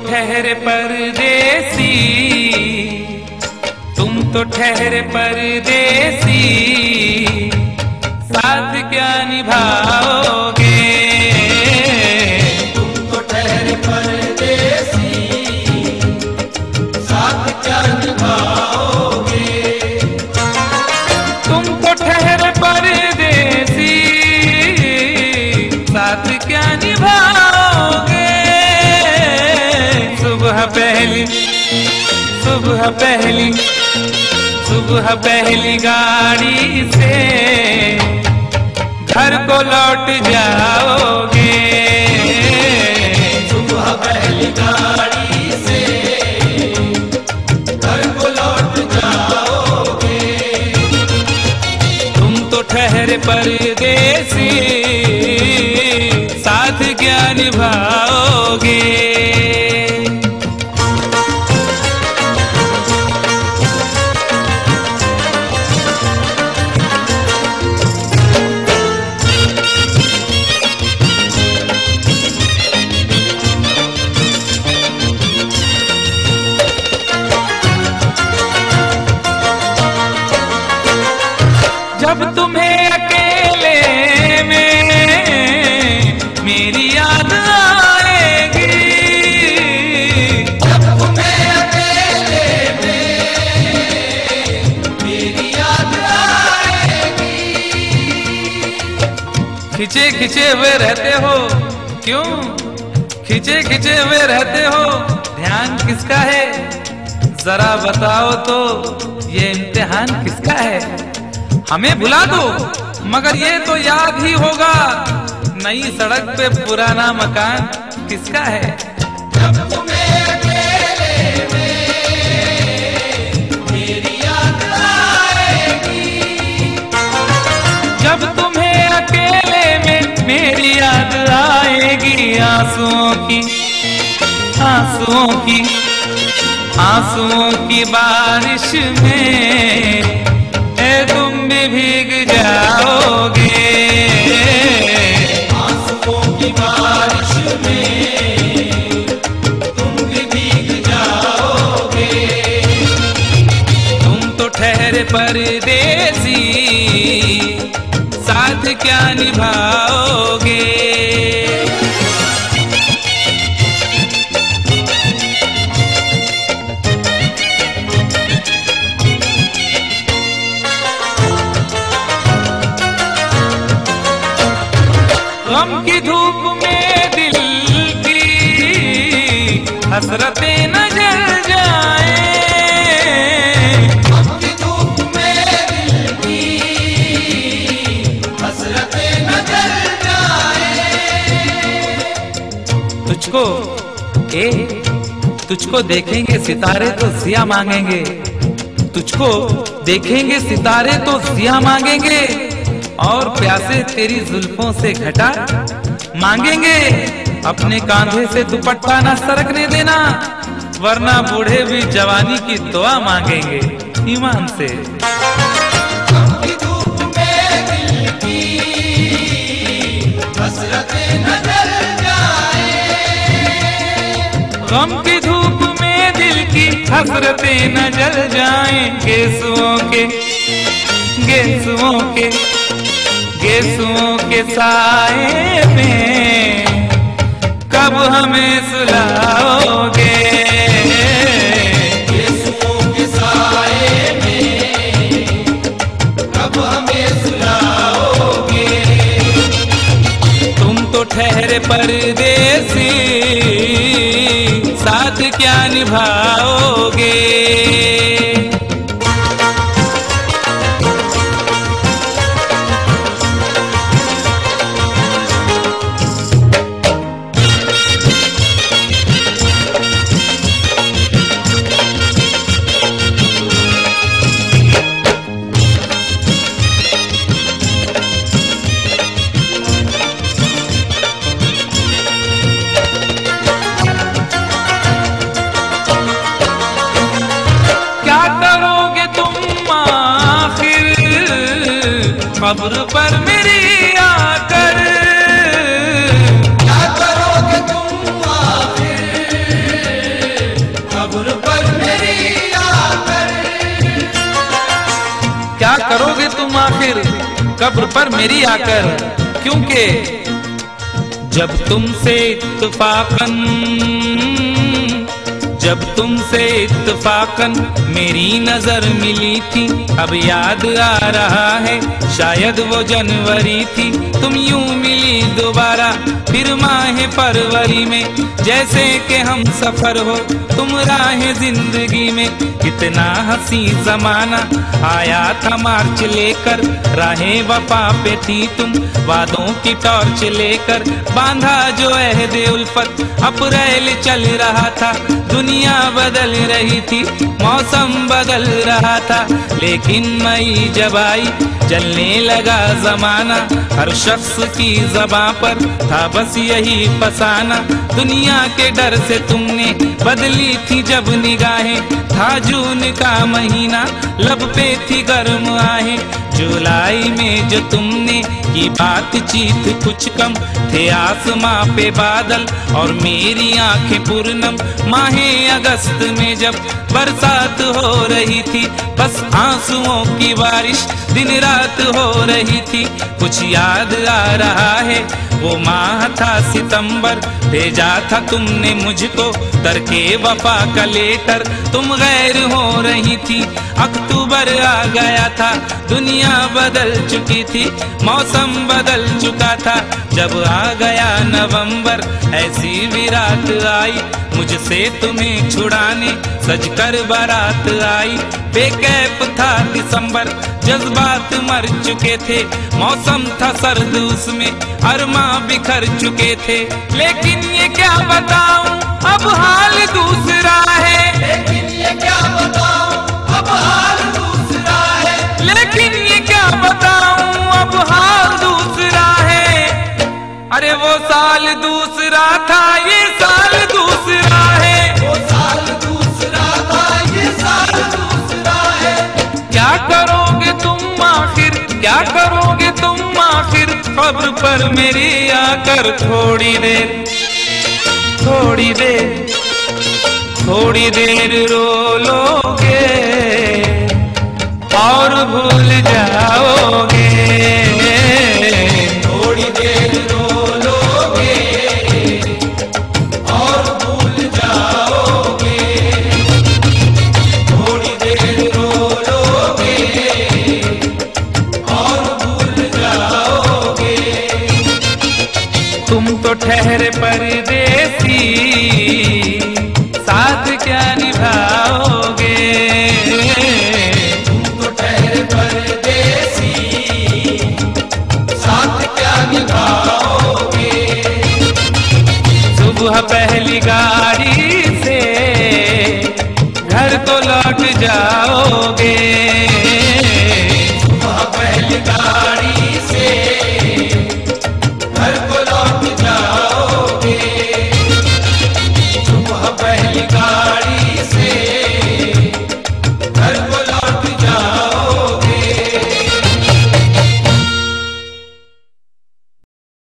ठहरे परदेसी, तुम तो ठहरे परदेसी, साथ क्या निभाओगे? तुम तो ठहरे परदेसी, साथ क्या निभाओगे? तुम तो ठहरे परदेसी, साथ क्या निभाओगे? सुबह पहली सुबह पहली गाड़ी से घर को लौट जाओगे। सुबह पहली गाड़ी से घर को लौट जाओगे। तुम तो ठहरे परदेसी, साथ क्या निभाओगे? जब तुम्हें अकेले में मेरी याद आएगी, जब तुम्हें अकेले में मेरी याद आएगी। खिंचे खिंचे हुए रहते हो क्यों? खिंचे खिंचे हुए रहते हो, ध्यान किसका है? जरा बताओ तो ये इम्तिहान किसका है? हमें भुला दो मगर ये तो याद ही होगा, नई सड़क पे पुराना मकान किसका है? जब तुम्हें अकेले में मेरी याद आएगी, जब तुम्हें अकेले में मेरी याद आएगी। आंसुओं की बारिश में तुम भी भीग जाओगे। आंसुओं की बारिश में तुम भी भीग जाओगे। तुम तो ठहरे परदेसी, साथ क्या निभाओगे? गम की धूप में दिल की हसरतें न जल जाए, गम की धूप में दिल की हसरतें न जल जाए। तुझको देखेंगे सितारे तो जिया मांगेंगे, तुझको देखेंगे सितारे तो जिया मांगेंगे, और प्यासे तेरी जुल्फों से घटा मांगेंगे। अपने कांधे से दुपट्टा ना सरकने देना, वरना बूढ़े भी जवानी की दुआ मांगेंगे ईमान से। गम की धूप में दिल की हसरतें न जल जाए। गम की धूप में दिल की हसरतें न जल जाएं। गेसुओं के साए में कब हमें सुलाओगे? गेसुओं के साए में कब हमें सुलाओगे? तुम तो ठहरे परदेसी, साथ क्या निभाओगे? कब्र पर मेरी आकर क्या करोगे तुम आखिर तुम आखिर कब्र पर मेरी आकर, क्योंकि जब तुमसे इत्तफाकन मेरी नजर मिली थी, अब याद आ रहा है शायद वो जनवरी थी। तुम यूं मिली दोबारा फिर माह फरवरी में, जैसे कि हम सफर हो तुम राह जिंदगी में। कितना हंसी जमाना आया था मार्च लेकर, राहें वफा पे थी तुम वादों की टॉर्च लेकर। बांधा जो अहद उल्फत अप्रैल चल रहा था, दुनिया बदल रही थी, मौसम बदल रहा था। लेकिन मई जब आई जलने लगा जमाना, हर शख्स की ज़बां पर था बस यही फसाना। दुनिया के डर से तुमने बदली थी जब निगाहें, था जून का महीना लब पे थी गर्म आहें। जुलाई में जो तुमने की बातचीत कुछ कम, थे आसमां पे बादल और मेरी आंखें पूर्णम। माहे अगस्त में जब बरसात हो रही थी, बस आंसुओं की बारिश दिन रात हो रही थी। कुछ याद आ रहा है वो माह था सितंबर, भेजा था तुमने मुझको तरके वफा का लेटर। तुम गैर हो रही थी, अक्टूबर आ गया था, दुनिया बदल चुकी थी, मौसम बदल चुका था। जब आ गया नवंबर ऐसी विरात आई, मुझसे तुम्हें छुड़ाने सजकर बारात आई। बेकैफ था दिसंबर, जज्बात मर चुके थे, मौसम था सर्द उसमें अरमा बिखर चुके थे। लेकिन ये क्या बताऊं अब हाल दूसरा है, लेकिन ये क्या बताऊं अब हाल दूसरा है। लेकिन ये क्या बताऊं अब हाल दूसरा है। अरे वो साल दूसरा था, ये साल दूसरा है। वो साल दूसरा था, ये साल दूसरा है। क्या करोगे तुम आखिर, क्या करोगे तुम आखिर कब्र पर मेरी आकर। थोड़ी देर थोड़ी देर थोड़ी देर रो लोगे और भूल जाओगे। थोड़ी देर रो लोगे और भूल जाओगे। थोड़ी देर रो लोगे और भूल जाओगे। तुम तो ठहरे परदेसी, साथ क्या निभाओगे। तुम तो ठहरे परदेसी, साथ क्या निभाओगे। सुबह पहली गाड़ी से घर को लौट जाओगे।